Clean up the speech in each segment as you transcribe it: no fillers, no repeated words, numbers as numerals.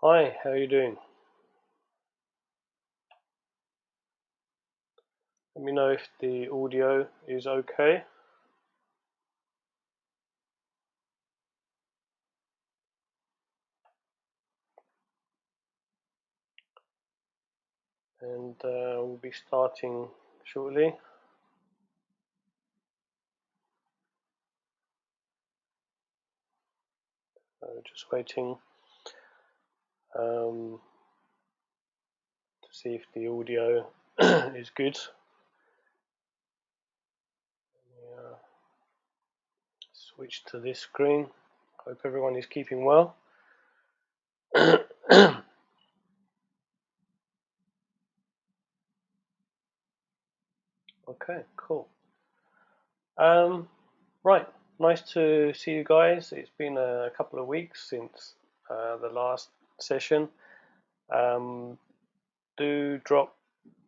Hi, how are you doing? Let me know if the audio is okay. And we'll be starting shortly. Just waiting to see if the audio is good. Switch to this screen. Hope everyone is keeping well. Okay, cool. Right, nice to see you guys. It's been a couple of weeks since the last session. Do drop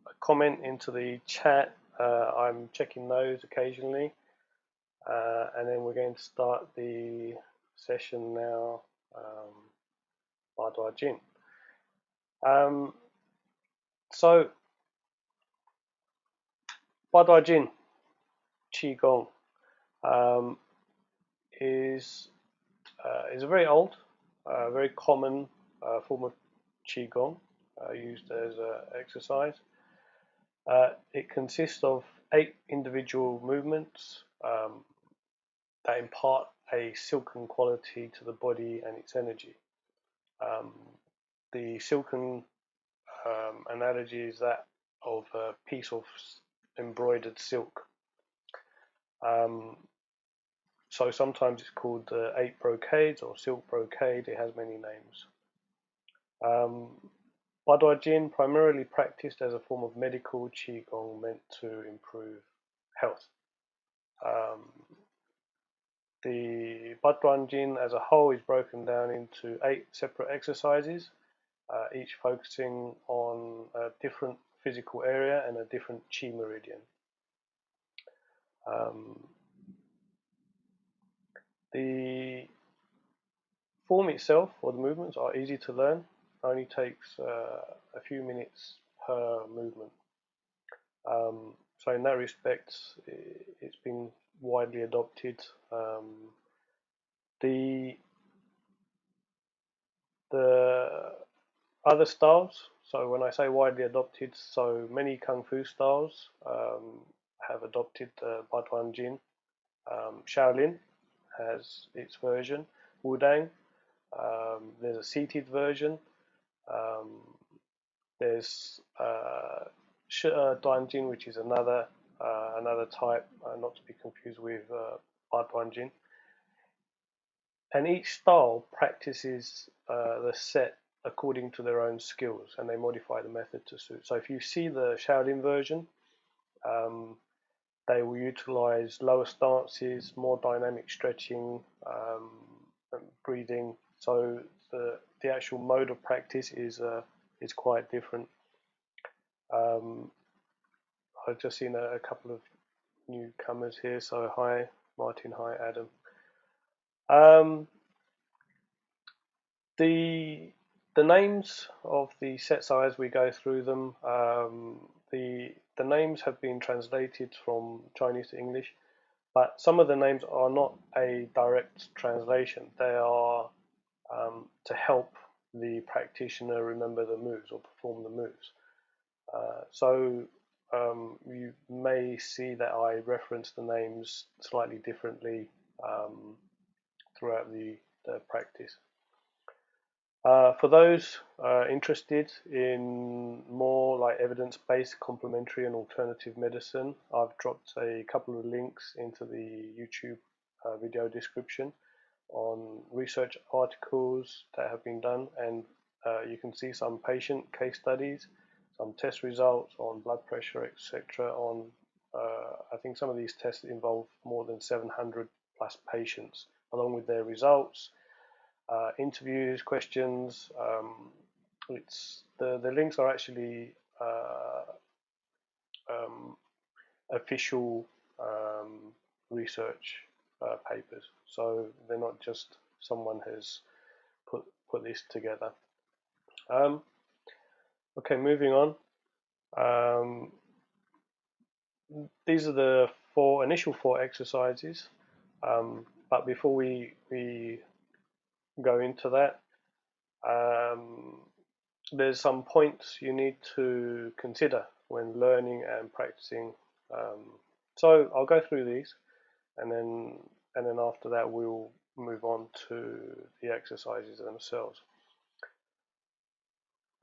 a comment into the chat. I'm checking those occasionally. And then we're going to start the session now, Baduanjin. So, Baduanjin, qigong, um, is a very old, very common form of qigong used as an exercise. It consists of 8 individual movements that impart a silken quality to the body and its energy. Um, the silken analogy is that of a piece of embroidered silk. Um, so sometimes it's called the Eight Brocades or Silk Brocade. It has many names. Baduanjin primarily practiced as a form of medical qigong meant to improve health. Um, the Baduanjin as a whole is broken down into 8 separate exercises, each focusing on a different physical area and a different chi meridian. Um, the form itself or the movements are easy to learn, only takes a few minutes per movement. So in that respect, it's been widely adopted. The the other styles, so when I say widely adopted, so many kung fu styles have adopted Baduanjin. Shaolin has its version. Wudang, there's a seated version. Um, there's Duanjin, which is another type, not to be confused with Baduanjin. And each style practices the set according to their own skills, and they modify the method to suit. So if you see the Shaolin version, um, they will utilize lower stances, more dynamic stretching, breathing. So the actual mode of practice is quite different. Um, I've just seen a couple of newcomers here. So hi Martin, hi Adam. The the names of the sets as we go through them, the names have been translated from Chinese to English, but some of the names are not a direct translation. They are to help the practitioner remember the moves or perform the moves. So you may see that I reference the names slightly differently throughout the practice. For those interested in more like evidence-based complementary and alternative medicine, I've dropped a couple of links into the YouTube video description on research articles that have been done, and you can see some patient case studies, some test results on blood pressure, etc. On I think some of these tests involve more than 700 plus patients, along with their results, interviews, questions. It's the links are actually um, official research papers, so they're not just someone has put this together. Um, okay, moving on. Um, these are the initial four exercises. But before we go into that, there's some points you need to consider when learning and practicing. Um, so I'll go through these, and then after that we'll move on to the exercises themselves.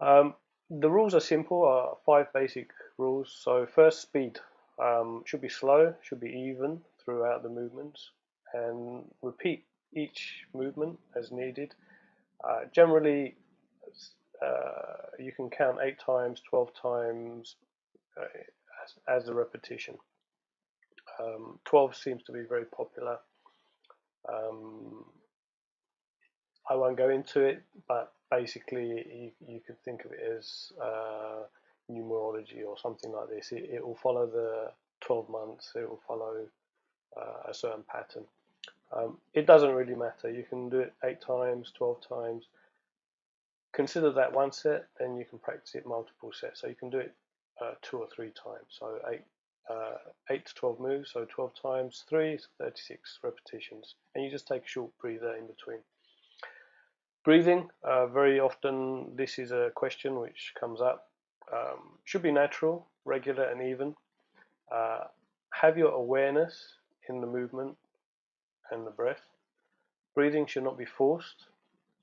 Um, the rules are simple, are 5 basic rules. So first, speed. Should be slow, should be even throughout the movements, and repeat each movement as needed. Generally, you can count 8 times, 12 times as a repetition. 12 seems to be very popular. Um, I won't go into it, but basically you could think of it as numerology or something like this. It will follow the 12 months, it will follow a certain pattern. It doesn't really matter. You can do it 8 times, 12 times. Consider that one set, then you can practice it multiple sets. So you can do it 2 or 3 times. So 8 to 12 moves, so 12 times 3 is 36 repetitions. And you just take a short breather in between. Breathing, very often this is a question which comes up. Should be natural, regular and even. Have your awareness in the movement and the breath. Breathing should not be forced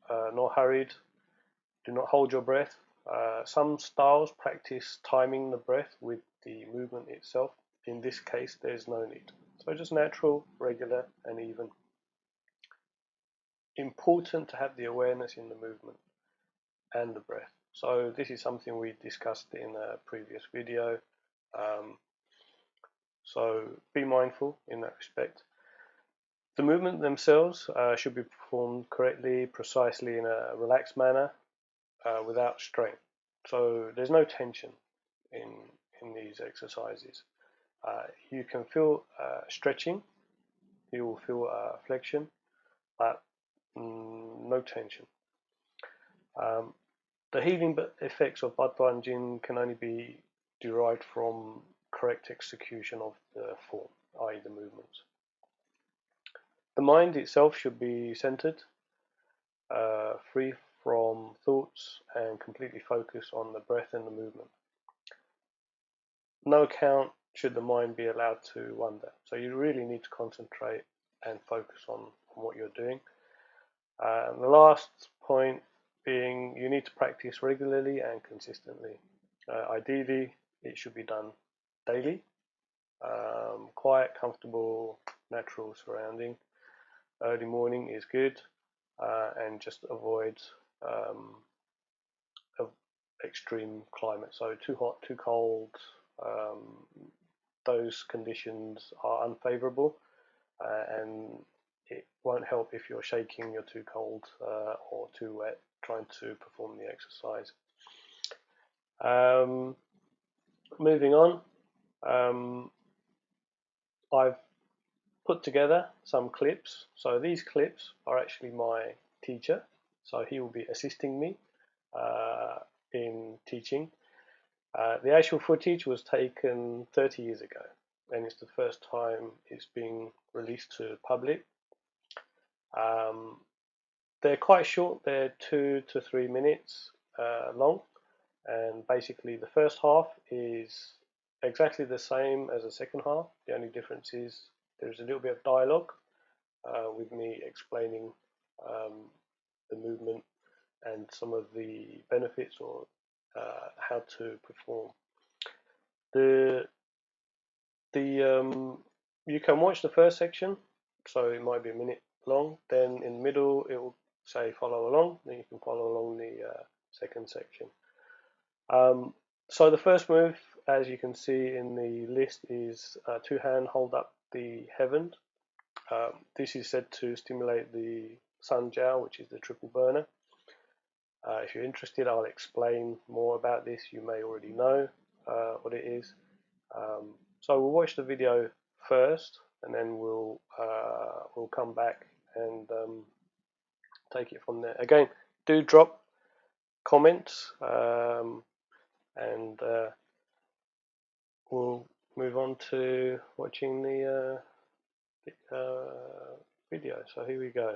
nor hurried. Do not hold your breath. Some styles practice timing the breath with the movement itself. In this case, there's no need. So just natural, regular and even. Important to have the awareness in the movement and the breath. So this is something we discussed in a previous video. So be mindful in that respect. The movement themselves should be performed correctly, precisely in a relaxed manner without strain. So there's no tension in these exercises. You can feel stretching, you will feel flexion, but no tension. The healing effects of Baduanjin can only be derived from correct execution of the form, i.e. the movements. The mind itself should be centered, free from thoughts and completely focused on the breath and the movement. No account should the mind be allowed to wander. So you really need to concentrate and focus on what you're doing. The last point being you need to practice regularly and consistently. Ideally, it should be done daily. Quiet, comfortable, natural surrounding. Early morning is good, and just avoid extreme climate. So too hot, too cold, those conditions are unfavorable, and it won't help if you're shaking, you're too cold or too wet trying to perform the exercise. Moving on, I've put together some clips. So these clips are actually my teacher, so he will be assisting me in teaching. The actual footage was taken 30 years ago, and it's the first time it's being released to public. They're quite short, they're 2 to 3 minutes long, and basically the first half is exactly the same as the second half. The only difference is there's a little bit of dialogue with me explaining the movement and some of the benefits or how to perform. You can watch the first section, so it might be a minute long. Then in the middle, it will say follow along. Then you can follow along the second section. So the first move, as you can see in the list, is 2-hand hold up the heaven. This is said to stimulate the Sun Jiao, which is the triple burner. If you're interested, I'll explain more about this. You may already know what it is. So we'll watch the video first, and then we'll come back and take it from there. Again, do drop comments, and we'll move on to watching the video. So here we go.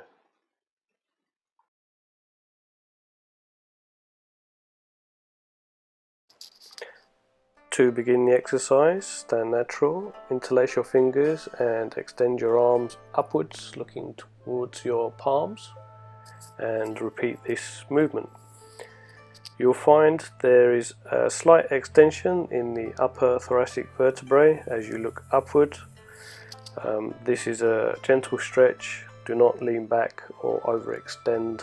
To begin the exercise, stand natural, interlace your fingers and extend your arms upwards, looking towards your palms, and repeat this movement. You'll find there is a slight extension in the upper thoracic vertebrae as you look upward. This is a gentle stretch. Do not lean back or overextend.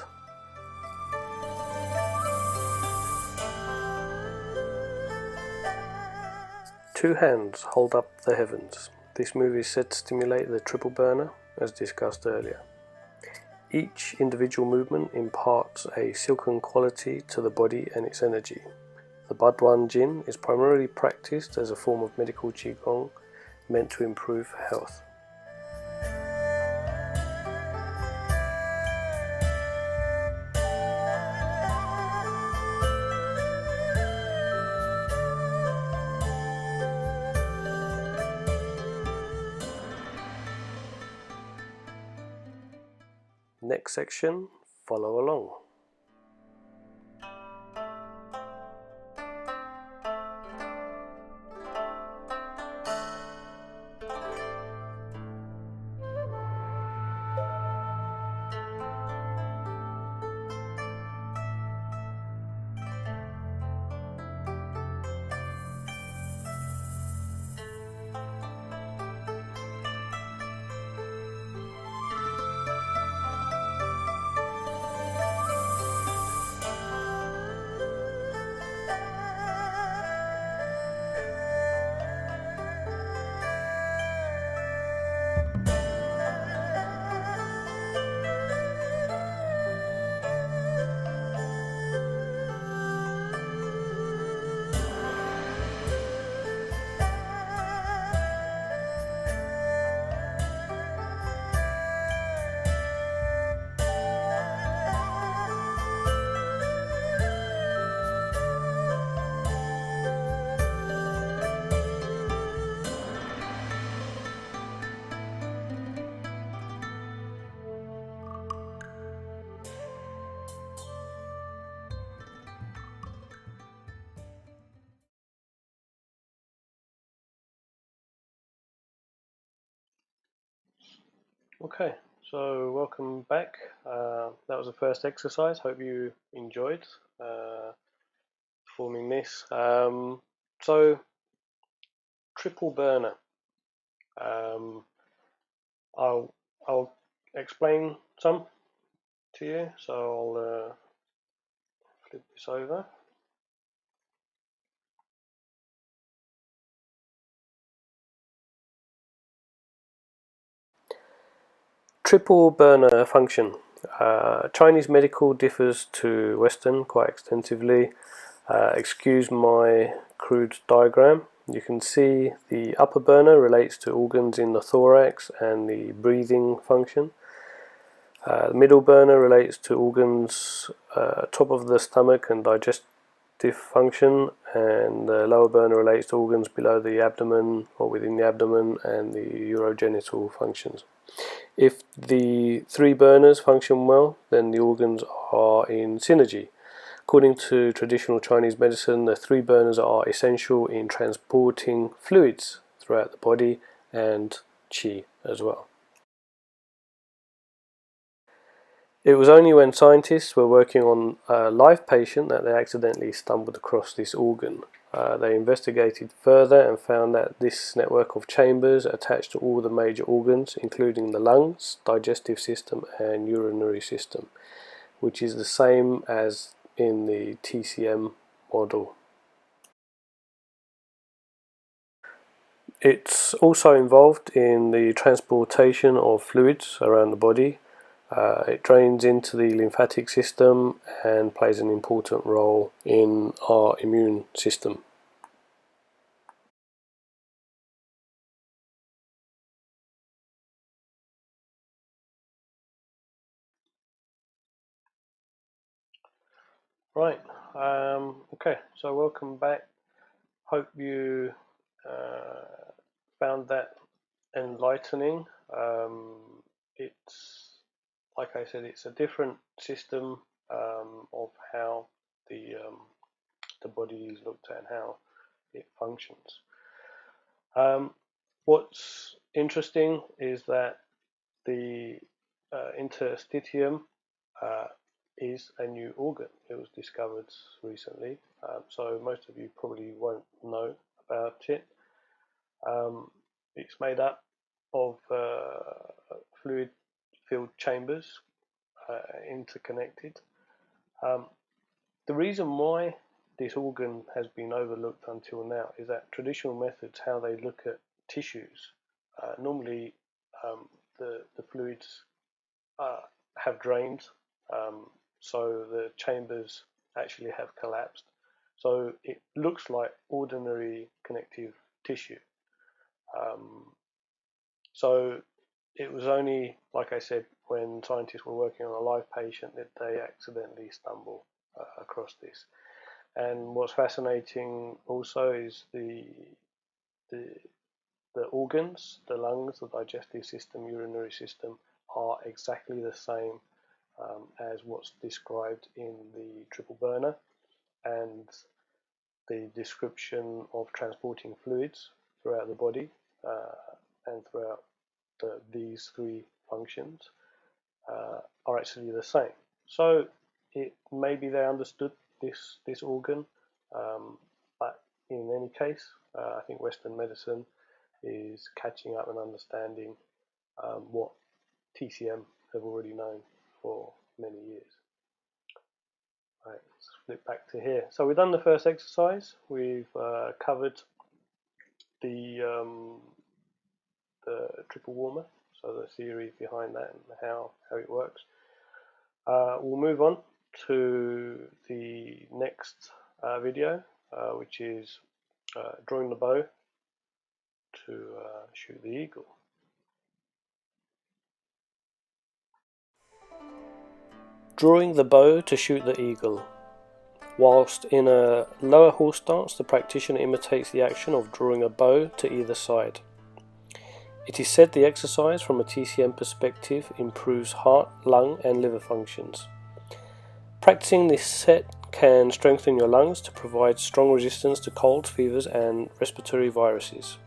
Two hands hold up the heavens. This move is said to stimulate the triple burner, as discussed earlier. Each individual movement imparts a silken quality to the body and its energy. The Baduanjin is primarily practiced as a form of medical qigong meant to improve health. Next section, follow along. Okay, so welcome back. That was the first exercise. Hope you enjoyed performing this. So, triple burner. I'll explain some to you. So I'll flip this over. Triple burner function. Chinese medical differs to Western quite extensively. Excuse my crude diagram. You can see the upper burner relates to organs in the thorax and the breathing function. The middle burner relates to organs top of the stomach and digestive function, and the lower burner relates to organs below the abdomen or within the abdomen and the urogenital functions. If the three burners function well, then the organs are in synergy. According to traditional Chinese medicine, the three burners are essential in transporting fluids throughout the body and qi as well. It was only when scientists were working on a live patient that they accidentally stumbled across this organ. They investigated further and found that this network of chambers attached to all the major organs, including the lungs, digestive system and urinary system, which is the same as in the TCM model. It's also involved in the transportation of fluids around the body. It drains into the lymphatic system and plays an important role in our immune system. Right, Okay, so welcome back. Hope you found that enlightening. It's like I said, it's a different system of how the body is looked at and how it functions. What's interesting is that the interstitium uh, is a new organ. It was discovered recently, so most of you probably won't know about it. It's made up of fluid-filled chambers interconnected. The reason why this organ has been overlooked until now is that traditional methods, how they look at tissues, normally the fluids have drained, so the chambers actually have collapsed. So it looks like ordinary connective tissue. So it was only, like I said, when scientists were working on a live patient that they accidentally stumbled across this. And what's fascinating also is the organs, the lungs, the digestive system, urinary system are exactly the same as what's described in the triple burner, and the description of transporting fluids throughout the body and throughout these three functions are actually the same. So maybe they understood this organ, but in any case, I think Western medicine is catching up and understanding what TCM have already known for many years. Right, let's flip back to here. So we've done the first exercise. We've covered the triple warmer, so the theory behind that and how it works. We'll move on to the next video, which is drawing the bow to shoot the eagle. Drawing the bow to shoot the eagle. Whilst in a lower horse stance, the practitioner imitates the action of drawing a bow to either side. It is said the exercise from a TCM perspective improves heart, lung and liver functions. Practicing this set can strengthen your lungs to provide strong resistance to colds, fevers and respiratory viruses.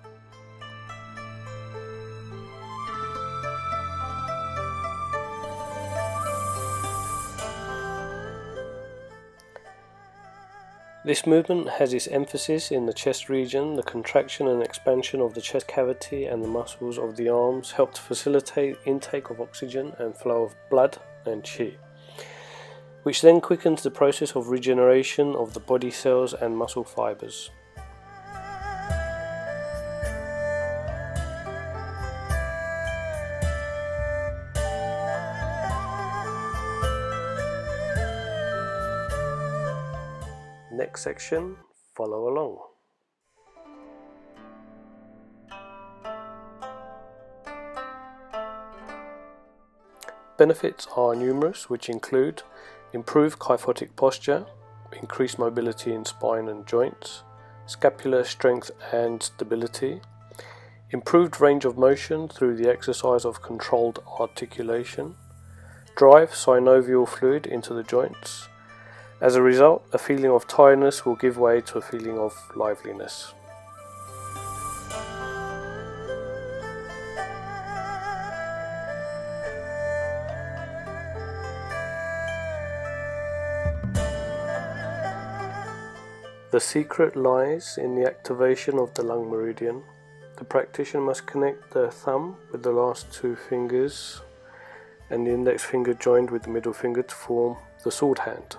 This movement has its emphasis in the chest region. The contraction and expansion of the chest cavity and the muscles of the arms help to facilitate intake of oxygen and flow of blood and qi, which then quickens the process of regeneration of the body cells and muscle fibers. Next section, follow along. Benefits are numerous, which include improved kyphotic posture, increased mobility in spine and joints, scapular strength and stability, improved range of motion through the exercise of controlled articulation, drive synovial fluid into the joints. As a result, a feeling of tiredness will give way to a feeling of liveliness. The secret lies in the activation of the lung meridian. The practitioner must connect the thumb with the last two fingers and the index finger joined with the middle finger to form the sword hand.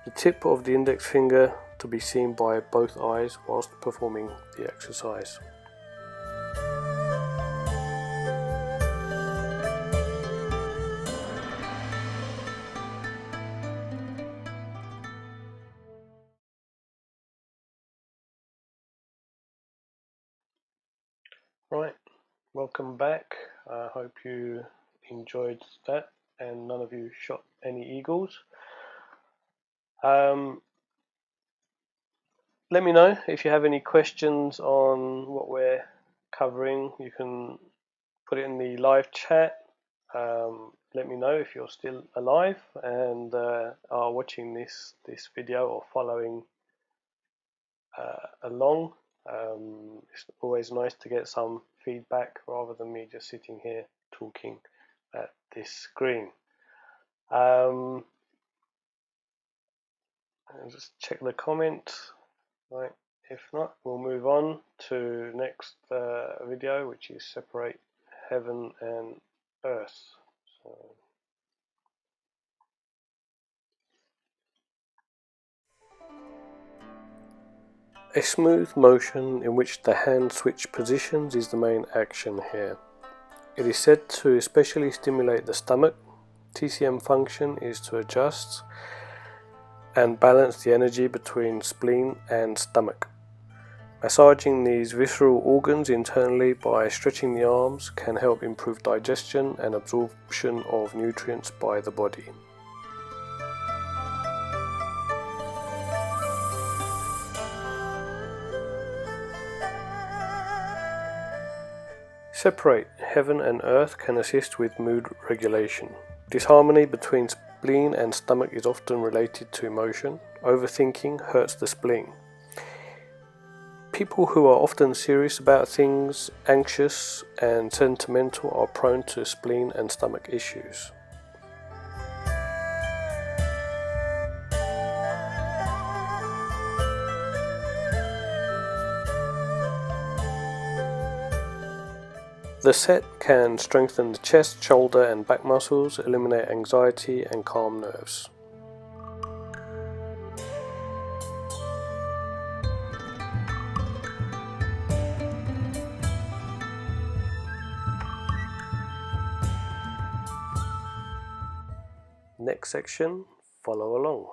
The tip of the index finger to be seen by both eyes whilst performing the exercise. Right, welcome back. I hope you enjoyed that and none of you shot any eagles. Let me know if you have any questions on what we're covering. You can put it in the live chat. Let me know if you're still alive and are watching this video or following along. It's always nice to get some feedback rather than me just sitting here talking at this screen. I'll just check the comments. Right. If not, we'll move on to next video, which is separate heaven and earth. So, a smooth motion in which the hand switch positions is the main action here. It is said to especially stimulate the stomach. TCM function is to adjust and balance the energy between spleen and stomach. Massaging these visceral organs internally by stretching the arms can help improve digestion and absorption of nutrients by the body. Separate heaven and earth can assist with mood regulation. Disharmony between spleen and stomach is often related to emotion. Overthinking hurts the spleen. People who are often serious about things, anxious and sentimental are prone to spleen and stomach issues. The set can strengthen the chest, shoulder and back muscles, eliminate anxiety and calm nerves. Next section, follow along.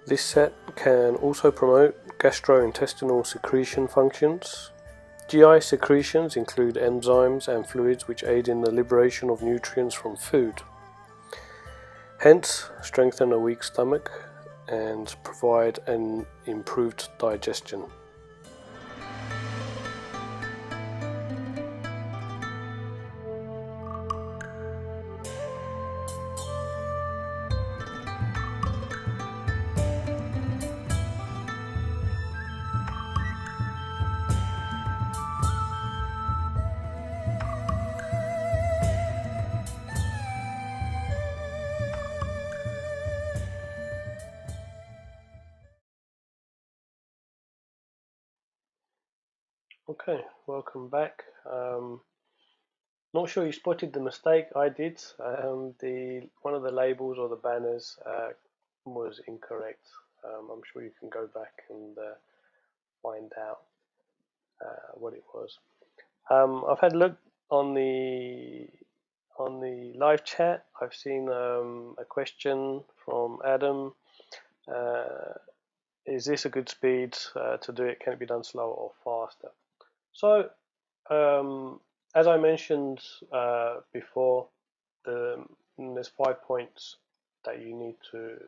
This set can also promote gastrointestinal secretion functions. GI secretions include enzymes and fluids which aid in the liberation of nutrients from food. Hence, strengthen a weak stomach and provide an improved digestion. Okay, welcome back. Not sure you spotted the mistake I did. One of the labels or the banners was incorrect. I'm sure you can go back and find out what it was. I've had a look on the live chat. I've seen a question from Adam. Is this a good speed to do it? Can it be done slower or faster? So, as I mentioned before, there's 5 points that you need to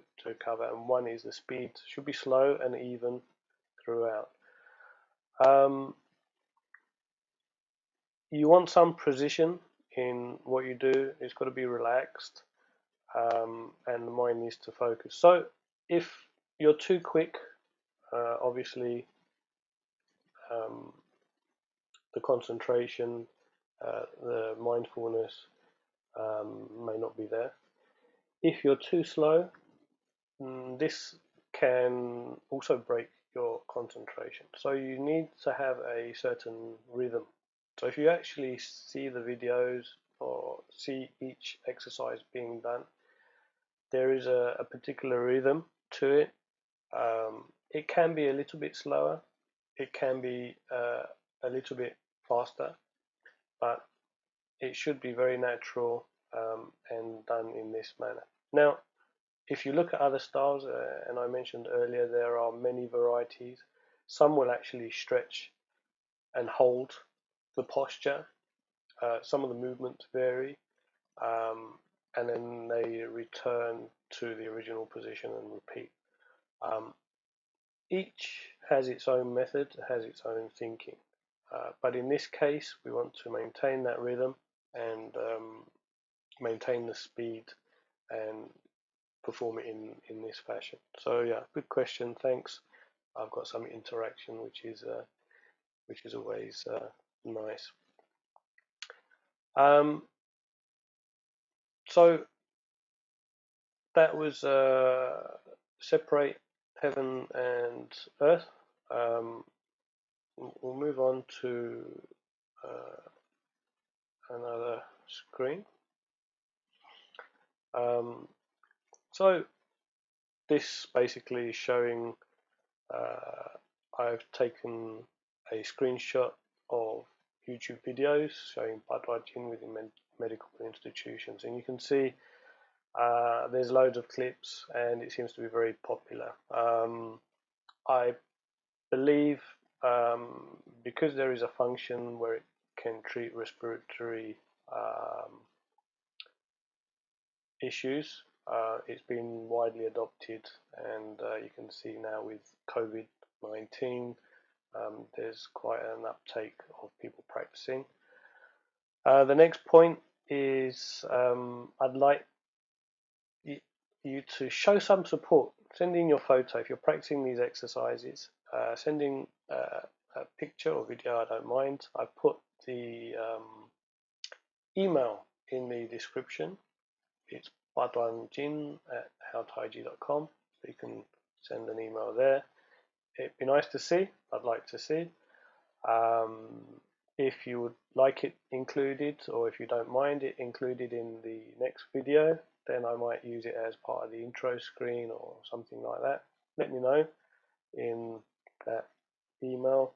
cover, and one is the speed should be slow and even throughout. You want some precision in what you do. It's got to be relaxed, and the mind needs to focus. So, if you're too quick, obviously the concentration, the mindfulness may not be there. If you're too slow, this can also break your concentration. So you need to have a certain rhythm. So if you actually see the videos or see each exercise being done, there is a particular rhythm to it. It can be a little bit slower, it can be a little bit faster, but it should be very natural and done in this manner. Now, if you look at other styles, and I mentioned earlier, there are many varieties. Some will actually stretch and hold the posture. Some of the movements vary, and then they return to the original position and repeat. Each has its own method, has its own thinking. But in this case, we want to maintain that rhythm and maintain the speed and perform it in this fashion. So yeah, good question. Thanks. I've got some interaction, which is always nice. So that was separate heaven and earth. We'll move on to another screen. So this basically is showing I've taken a screenshot of YouTube videos showing Baduanjin within medical institutions, and you can see there's loads of clips and it seems to be very popular. I believe because there is a function where it can treat respiratory issues, it's been widely adopted, and you can see now with COVID-19 there's quite an uptake of people practicing. The next point is I'd like you to show some support. Send in your photo if you're practicing these exercises. Send in a picture or video, I don't mind. I put the email in the description. It's baduanjin@howtaiji.com, so you can send an email there. It'd be nice to see. I'd like to see. If you would like it included, or if you don't mind it included in the next video, then I might use it as part of the intro screen or something like that. Let me know in that email.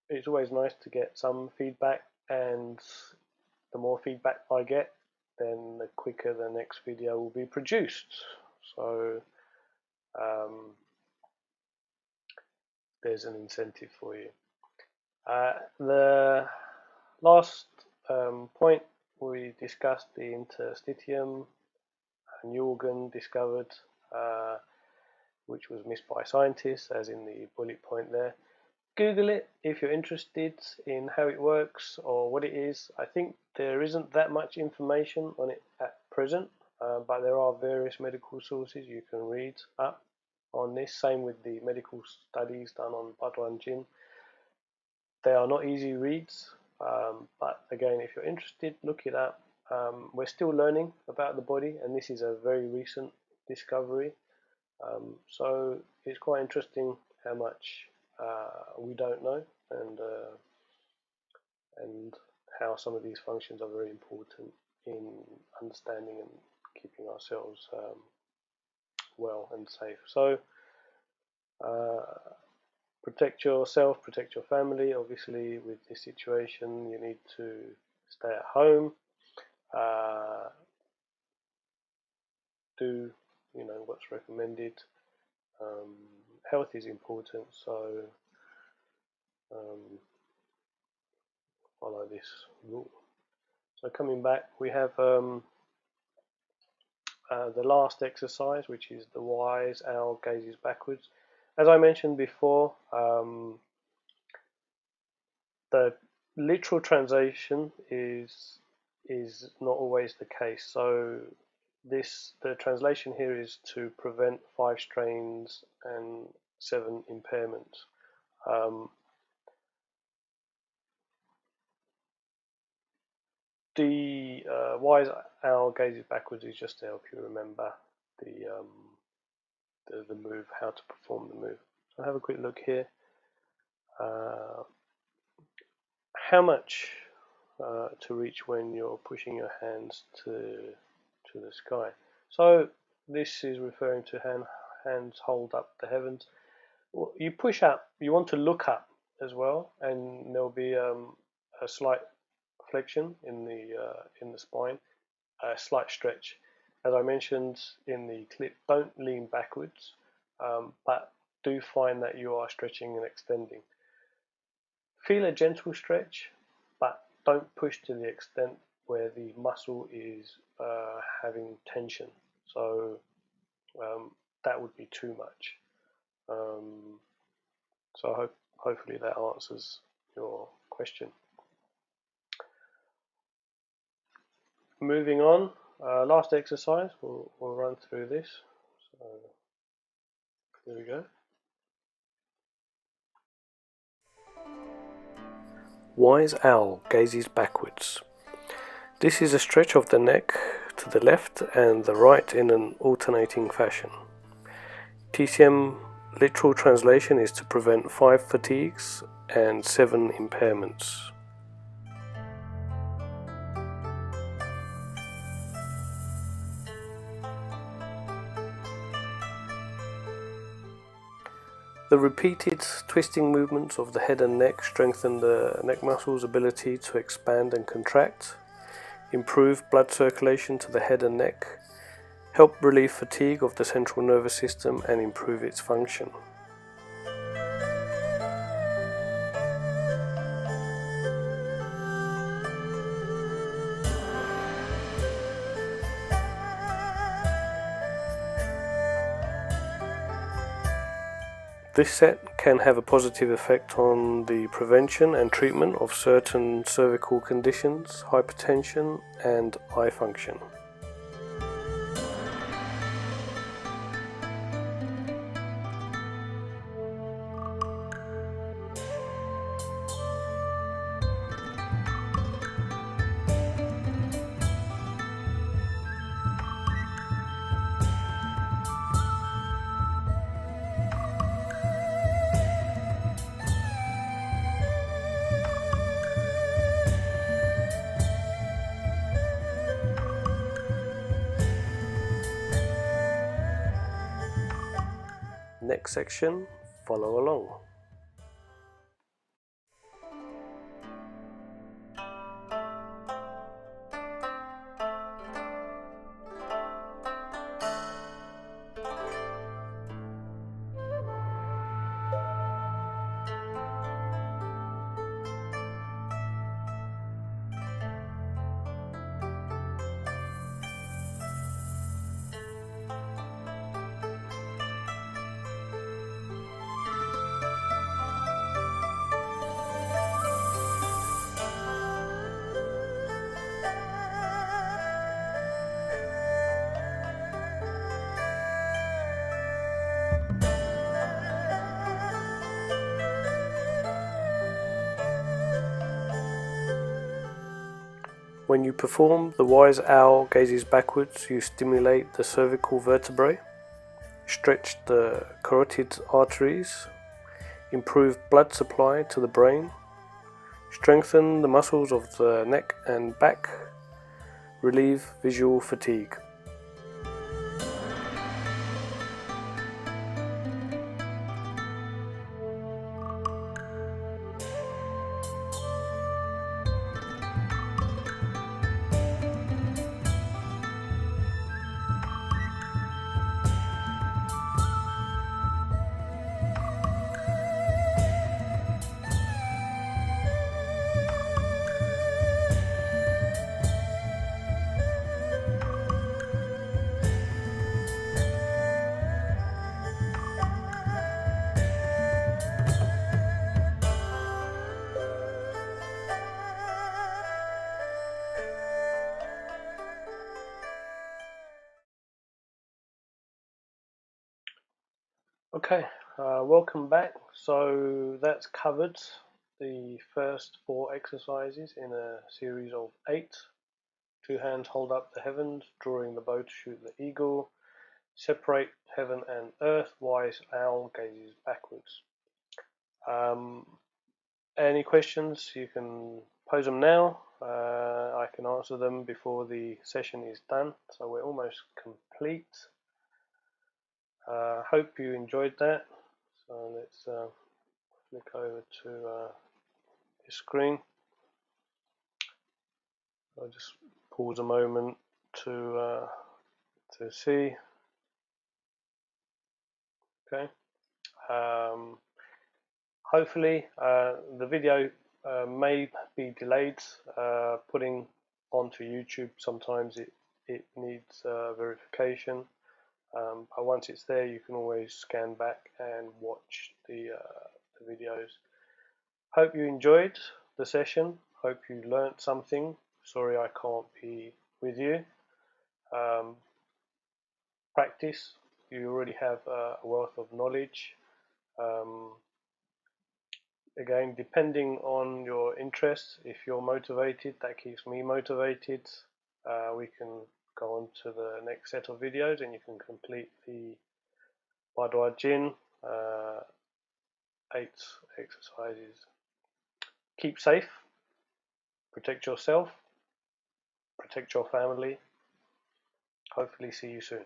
It's always nice to get some feedback, and the more feedback I get, then the quicker the next video will be produced. So there's an incentive for you. The last point, we discussed the interstitium, a new organ discovered, which was missed by scientists, as in the bullet point there. Google it if you're interested in how it works or what it is. I think there isn't that much information on it at present, but there are various medical sources you can read up on this. Same with the medical studies done on Baduanjin. They are not easy reads, but again, if you're interested, look it up. We're still learning about the body, and this is a very recent discovery. So it's quite interesting how much we don't know, and how some of these functions are very important in understanding and keeping ourselves well and safe. So protect yourself, protect your family. Obviously, with this situation, you need to stay at home. Do what's recommended. Health is important, so follow this rule. So coming back, we have the last exercise, which is the wise owl gazes backwards. As I mentioned before, the literal translation is not always the case. So the translation here is to prevent 5 strains and 7 impairments. The wise owl gazes backwards is just to help you remember the move, how to perform the move. So have a quick look here. How much to reach when you're pushing your hands to the sky. So this is referring to hands hold up the heavens. You push up, you want to look up as well, and there'll be a slight flexion in the spine, a slight stretch. As I mentioned in the clip, don't lean backwards, but do find that you are stretching and extending. Feel a gentle stretch, but don't push to the extent where the muscle is having tension. So that would be too much. So hopefully that answers your question. Moving on, last exercise, we'll run through this. So here we go. Wise owl gazes backwards. This is a stretch of the neck to the left and the right in an alternating fashion. TCM literal translation is to prevent 5 fatigues and 7 impairments. The repeated twisting movements of the head and neck strengthen the neck muscles' ability to expand and contract, improve blood circulation to the head and neck, help relieve fatigue of the central nervous system and improve its function. This set can have a positive effect on the prevention and treatment of certain cervical conditions, hypertension and eye function. Next section, follow along. When you perform the wise owl gazes backwards, you stimulate the cervical vertebrae, stretch the carotid arteries, improve blood supply to the brain, strengthen the muscles of the neck and back, relieve visual fatigue. Okay, welcome back. So that's covered the first 4 exercises in a series of 8. 2 hands hold up the heavens, drawing the bow to shoot the eagle. Separate heaven and earth, wise owl gazes backwards. Any questions, you can pose them now. I can answer them before the session is done. So we're almost complete. Hope you enjoyed that. So let's flick over to the screen. I'll just pause a moment to see. Okay. Hopefully the video may be delayed putting onto YouTube. Sometimes it needs verification, but once it's there you can always scan back and watch the videos. Hope you enjoyed the session. Hope you learnt something. Sorry I can't be with you. Practice. You already have a wealth of knowledge. Again, depending on your interests, if you're motivated, that keeps me motivated. We can go on to the next set of videos and you can complete the Baduanjin 8 exercises. Keep safe, protect yourself, protect your family. Hopefully see you soon.